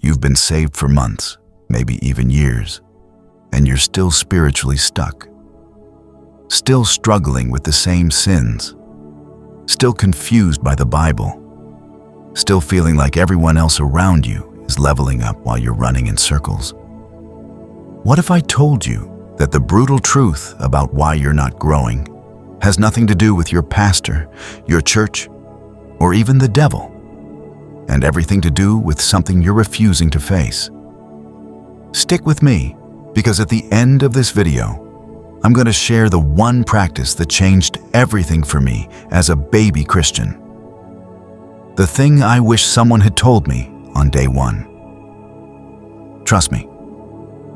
You've been saved for months, maybe even years, and you're still spiritually stuck. Still struggling with the same sins. Still confused by the Bible. Still feeling like everyone else around you is leveling up while you're running in circles. What if I told you that the brutal truth about why you're not growing has nothing to do with your pastor, your church, or even the devil, and everything to do with something you're refusing to face? Stick with me, because at the end of this video, I'm going to share the one practice that changed everything for me as a baby Christian. The thing I wish someone had told me on day one. Trust me,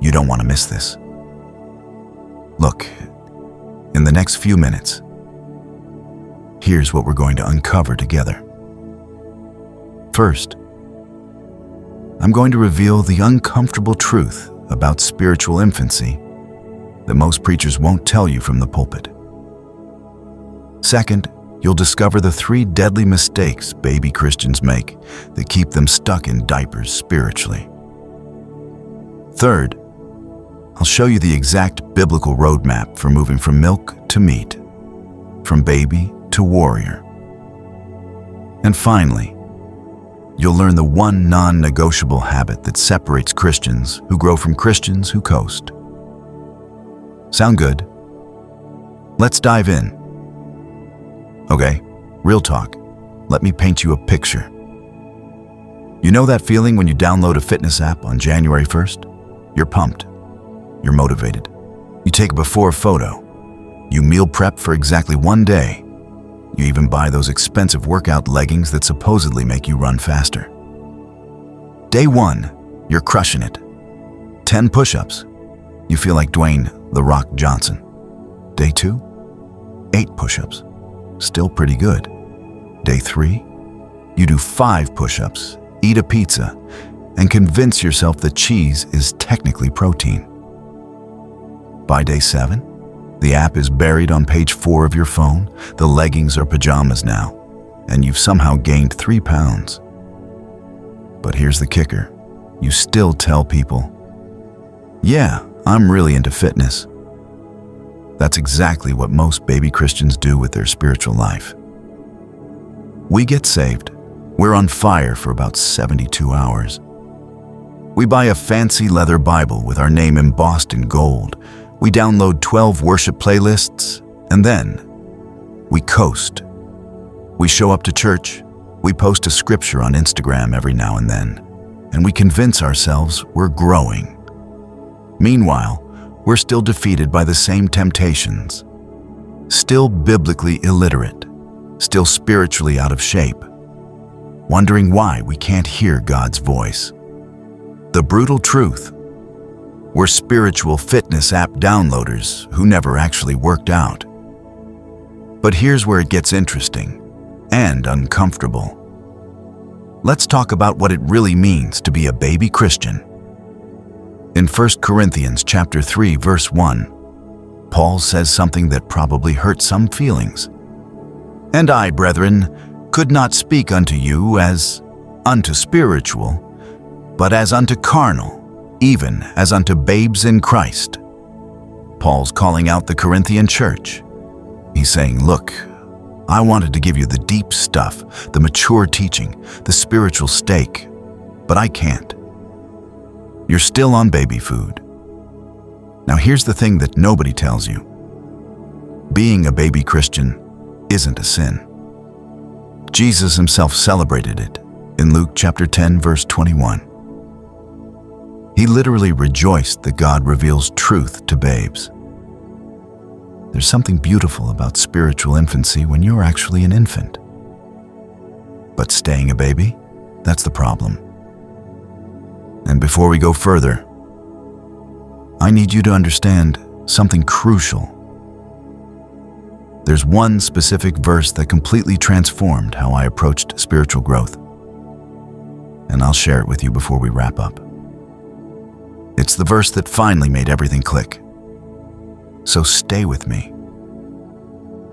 you don't want to miss this. Look, in the next few minutes, here's what we're going to uncover together. First, I'm going to reveal the uncomfortable truth about spiritual infancy that most preachers won't tell you from the pulpit. Second, you'll discover the 3 deadly mistakes baby Christians make that keep them stuck in diapers spiritually. Third, I'll show you the exact biblical roadmap for moving from milk to meat, from baby to warrior. And finally, you'll learn the one non-negotiable habit that separates Christians who grow from Christians who coast. Sound good? Let's dive in. Okay, real talk. Let me paint you a picture. You know that feeling when you download a fitness app on January 1st? You're pumped. You're motivated. You take a before photo. You meal prep for exactly 1 day. You even buy those expensive workout leggings that supposedly make you run faster. Day 1, you're crushing it. 10 push-ups. You feel like Dwayne "The Rock" Johnson. Day 2, 8 push-ups. Still pretty good. Day 3, you do 5 push-ups, eat a pizza, and convince yourself that cheese is technically protein. By day 7, the app is buried on page 4 of your phone, the leggings are pajamas now, and you've somehow gained 3 pounds. But here's the kicker. You still tell people, "Yeah, I'm really into fitness." That's exactly what most baby Christians do with their spiritual life. We get saved. We're on fire for about 72 hours. We buy a fancy leather Bible with our name embossed in gold. We download 12 worship playlists, and then we coast. We show up to church, we post a scripture on Instagram every now and then, and we convince ourselves we're growing. Meanwhile, we're still defeated by the same temptations, still biblically illiterate, still spiritually out of shape, wondering why we can't hear God's voice. The brutal truth: we're spiritual fitness app downloaders who never actually worked out. But here's where it gets interesting and uncomfortable. Let's talk about what it really means to be a baby Christian. In 1 Corinthians chapter 3, verse 1, Paul says something that probably hurts some feelings. "And I, brethren, could not speak unto you as unto spiritual, but as unto carnal, even as unto babes in Christ." Paul's calling out the Corinthian church. He's saying, look, I wanted to give you the deep stuff, the mature teaching, the spiritual steak, but I can't. You're still on baby food. Now here's the thing that nobody tells you. Being a baby Christian isn't a sin. Jesus himself celebrated it in Luke chapter 10, verse 21. He literally rejoiced that God reveals truth to babes. There's something beautiful about spiritual infancy when you're actually an infant. But staying a baby, that's the problem. And before we go further, I need you to understand something crucial. There's one specific verse that completely transformed how I approached spiritual growth. And I'll share it with you before we wrap up. It's the verse that finally made everything click. So stay with me.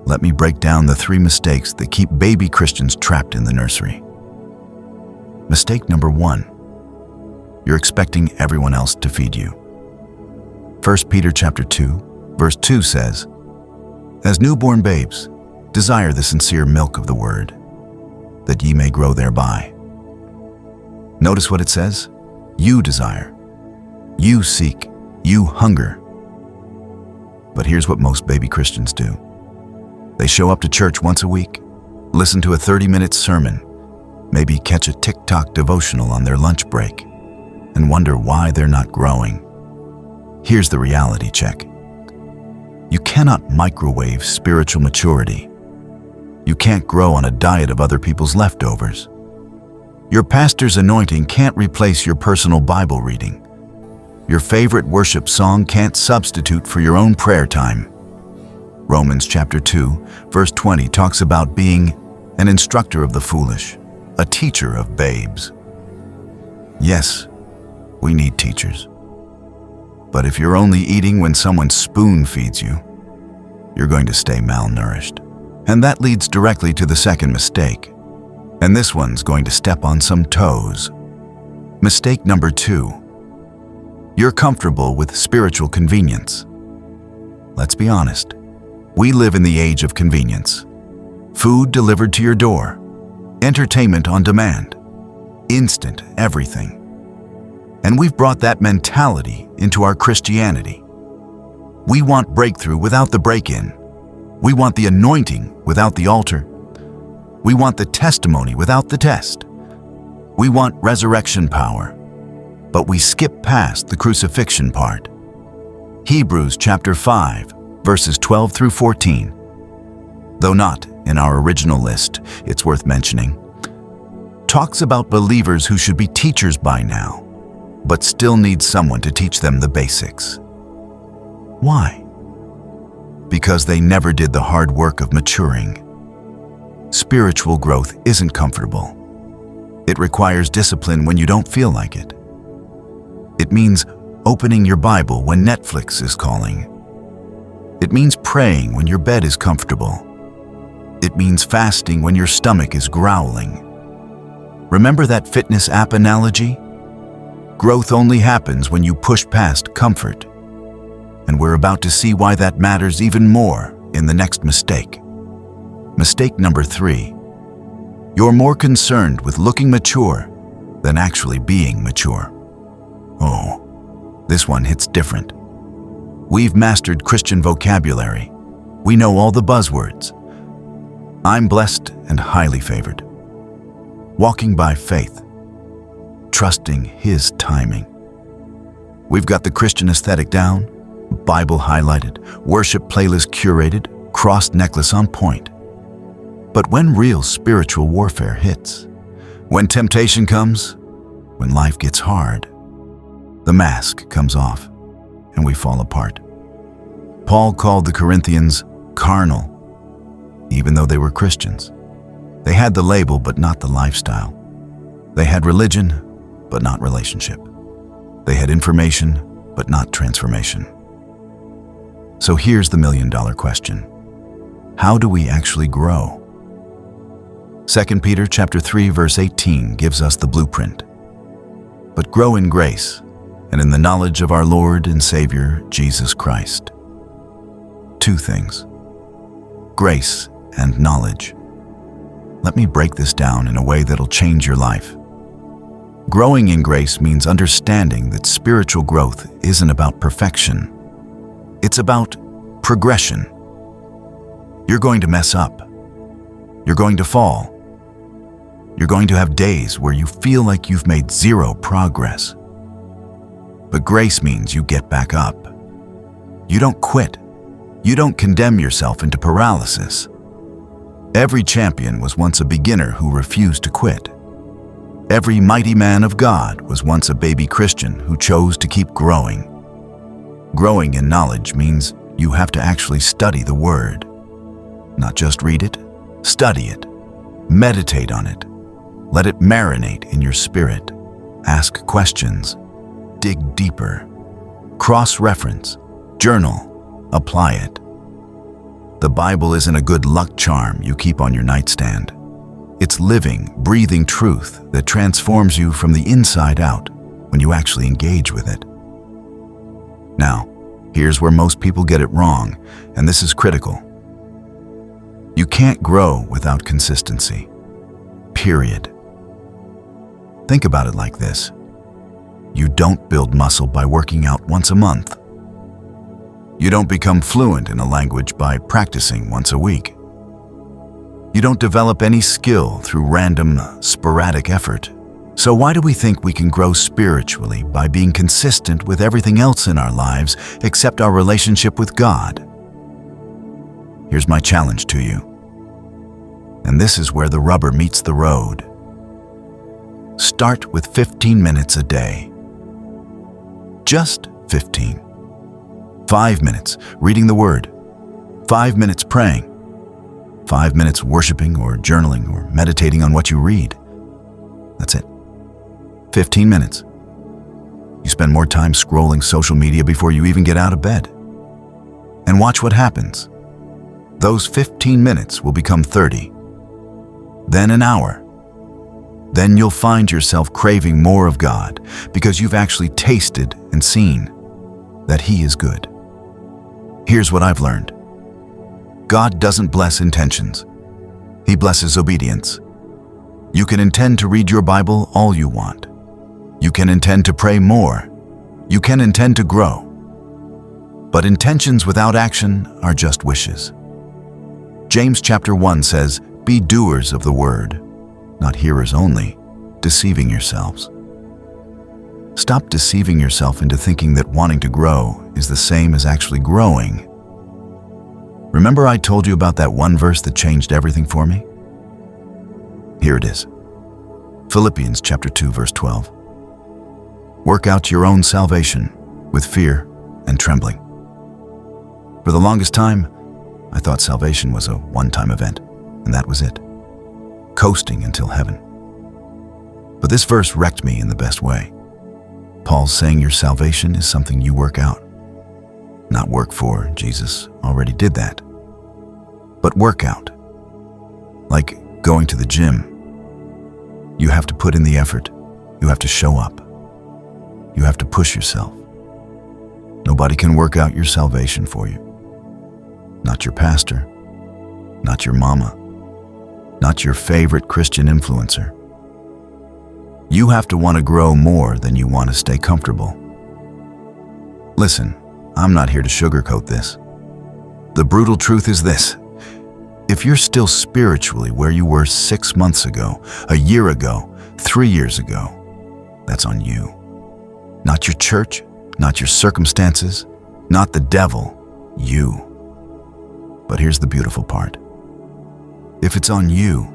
Let me break down the 3 mistakes that keep baby Christians trapped in the nursery. Mistake number 1. you're expecting everyone else to feed you. 1 Peter chapter 2, verse 2 says, "As newborn babes, desire the sincere milk of the word, that ye may grow thereby." Notice what it says? You desire, you seek, you hunger. But here's what most baby Christians do. They show up to church once a week, listen to a 30-minute sermon, maybe catch a TikTok devotional on their lunch break, and wonder why they're not growing. Here's the reality check. You cannot microwave spiritual maturity. You can't grow on a diet of other people's leftovers. Your pastor's anointing can't replace your personal Bible reading. Your favorite worship song can't substitute for your own prayer time. Romans chapter 2, verse 20 talks about being an instructor of the foolish, a teacher of babes. Yes, we need teachers. But if you're only eating when someone spoon feeds you, you're going to stay malnourished. And that leads directly to the second mistake. And this one's going to step on some toes. Mistake number 2. You're comfortable with spiritual convenience. Let's be honest. We live in the age of convenience. Food delivered to your door, entertainment on demand, instant everything. And we've brought that mentality into our Christianity. We want breakthrough without the break-in. We want the anointing without the altar. We want the testimony without the test. We want resurrection power, but we skip past the crucifixion part. Hebrews chapter 5, verses 12 through 14. Though not in our original list, it's worth mentioning, talks about believers who should be teachers by now, but still need someone to teach them the basics. Why? Because they never did the hard work of maturing. Spiritual growth isn't comfortable. It requires discipline when you don't feel like it. It means opening your Bible when Netflix is calling. It means praying when your bed is comfortable. It means fasting when your stomach is growling. Remember that fitness app analogy? Growth only happens when you push past comfort. And we're about to see why that matters even more in the next mistake. Mistake number 3. You're more concerned with looking mature than actually being mature. Oh, this one hits different. We've mastered Christian vocabulary. We know all the buzzwords. I'm blessed and highly favored. Walking by faith, trusting His timing. We've got the Christian aesthetic down, Bible highlighted, worship playlist curated, cross necklace on point. But when real spiritual warfare hits, when temptation comes, when life gets hard, the mask comes off and we fall apart. Paul called the Corinthians carnal, even though they were Christians. They had the label but not the lifestyle. They had religion but not relationship. They had information but not transformation. So here's the million-dollar question. How do we actually grow? 2 Peter chapter 3, verse 18 gives us the blueprint. But grow in grace and in the knowledge of our Lord and Savior, Jesus Christ. 2 things. Grace and knowledge. Let me break this down in a way that'll change your life. Growing in grace means understanding that spiritual growth isn't about perfection. It's about progression. You're going to mess up. You're going to fall. You're going to have days where you feel like you've made zero progress. But grace means you get back up. You don't quit. You don't condemn yourself into paralysis. Every champion was once a beginner who refused to quit. Every mighty man of God was once a baby Christian who chose to keep growing. Growing in knowledge means you have to actually study the Word. Not just read it, study it. Meditate on it. Let it marinate in your spirit. Ask questions. Dig deeper. Cross-reference. Journal. Apply it. The Bible isn't a good luck charm you keep on your nightstand. It's living, breathing truth that transforms you from the inside out. when you actually engage with it. Now, here's where most people get it wrong, and this is critical. You can't grow without consistency. Period. Think about it like this. You don't build muscle by working out once a month. You don't become fluent in a language by practicing once a week. You don't develop any skill through random, sporadic effort. So why do we think we can grow spiritually by being consistent with everything else in our lives except our relationship with God? Here's my challenge to you. And this is where the rubber meets the road. Start with 15 minutes a day. Just 15. 5 minutes reading the Word. 5 minutes praying. 5 minutes worshiping or journaling or meditating on what you read. That's it. 15 minutes. You spend more time scrolling social media before you even get out of bed. And watch what happens. Those 15 minutes will become 30. Then an hour. Then you'll find yourself craving more of God because you've actually tasted and seen that He is good. Here's what I've learned. God doesn't bless intentions. He blesses obedience. You can intend to read your Bible all you want. You can intend to pray more. You can intend to grow. But intentions without action are just wishes. James chapter 1 says, "Be doers of the word, not hearers only, deceiving yourselves." Stop deceiving yourself into thinking that wanting to grow is the same as actually growing. Remember I told you about that one verse that changed everything for me? Here it is. Philippians chapter 2, verse 12. Work out your own salvation with fear and trembling. For the longest time, I thought salvation was a one-time event, and that was it. Coasting until heaven. But this verse wrecked me in the best way. Paul's saying your salvation is something you work out. Not work for, Jesus already did that. But work out. Like going to the gym. You have to put in the effort. You have to show up. You have to push yourself. Nobody can work out your salvation for you. Not your pastor. Not your mama. Not your favorite Christian influencer. You have to want to grow more than you want to stay comfortable. Listen, I'm not here to sugarcoat this. The brutal truth is this. If you're still spiritually where you were 6 months ago, a year ago, 3 years ago, that's on you. Not your church, not your circumstances, not the devil, you. But here's the beautiful part. If it's on you,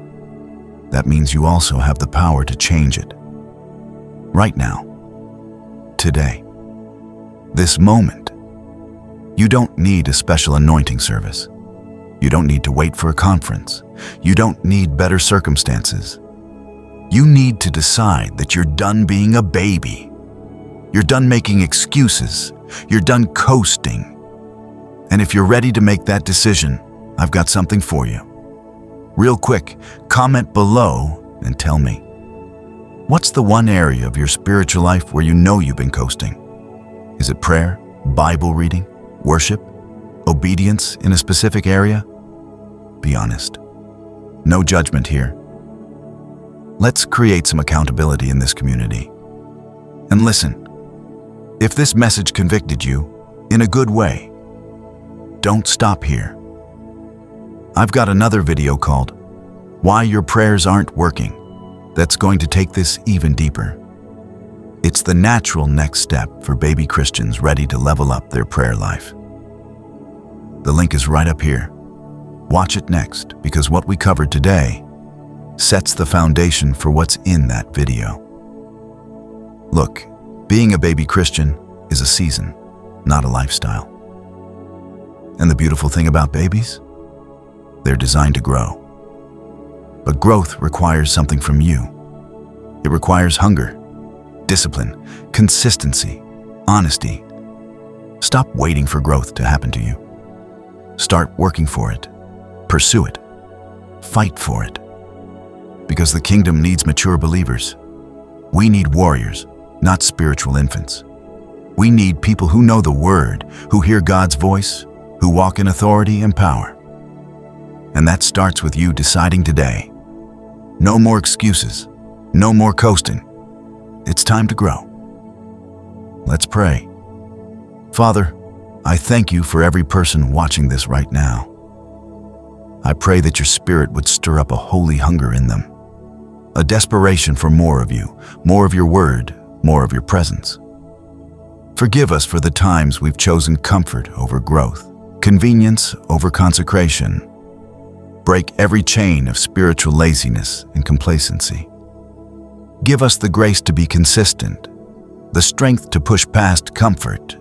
that means you also have the power to change it. Right now. Today. This moment. You don't need a special anointing service. You don't need to wait for a conference. You don't need better circumstances. You need to decide that you're done being a baby. You're done making excuses. You're done coasting. And if you're ready to make that decision, I've got something for you. Real quick, comment below and tell me. What's the one area of your spiritual life where you know you've been coasting? Is it prayer, Bible reading, worship, obedience in a specific area? Be honest. No judgment here. Let's create some accountability in this community. And listen, if this message convicted you in a good way, don't stop here. I've got another video called Why Your Prayers Aren't Working that's going to take this even deeper. It's the natural next step for baby Christians ready to level up their prayer life. The link is right up here. Watch it next because what we covered today sets the foundation for what's in that video. Look, being a baby Christian is a season, not a lifestyle. And the beautiful thing about babies? They're designed to grow. But growth requires something from you. It requires hunger, discipline, consistency, honesty. Stop waiting for growth to happen to you. Start working for it. Pursue it. Fight for it. Because the kingdom needs mature believers. We need warriors not spiritual infants. We need people who know the Word, who hear God's voice, who walk in authority and power. And that starts with you deciding today. No more excuses, no more coasting. It's time to grow. Let's pray. Father, I thank you for every person watching this right now. I pray that your Spirit would stir up a holy hunger in them, a desperation for more of you, more of your word, more of your presence. Forgive us for the times we've chosen comfort over growth, convenience over consecration. Break every chain of spiritual laziness and complacency. Give us the grace to be consistent, the strength to push past comfort,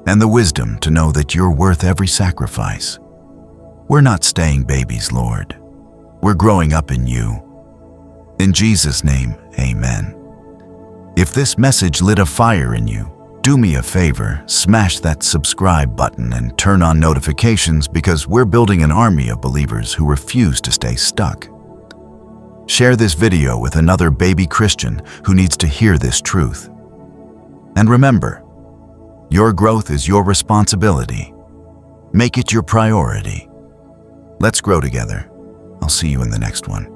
and the wisdom to know that you're worth every sacrifice. We're not staying babies, Lord. We're growing up in you. In Jesus' name, amen. If this message lit a fire in you, do me a favor, smash that subscribe button and turn on notifications, because we're building an army of believers who refuse to stay stuck. Share this video with another baby Christian who needs to hear this truth. And remember, your growth is your responsibility. Make it your priority. Let's grow together. I'll see you in the next one.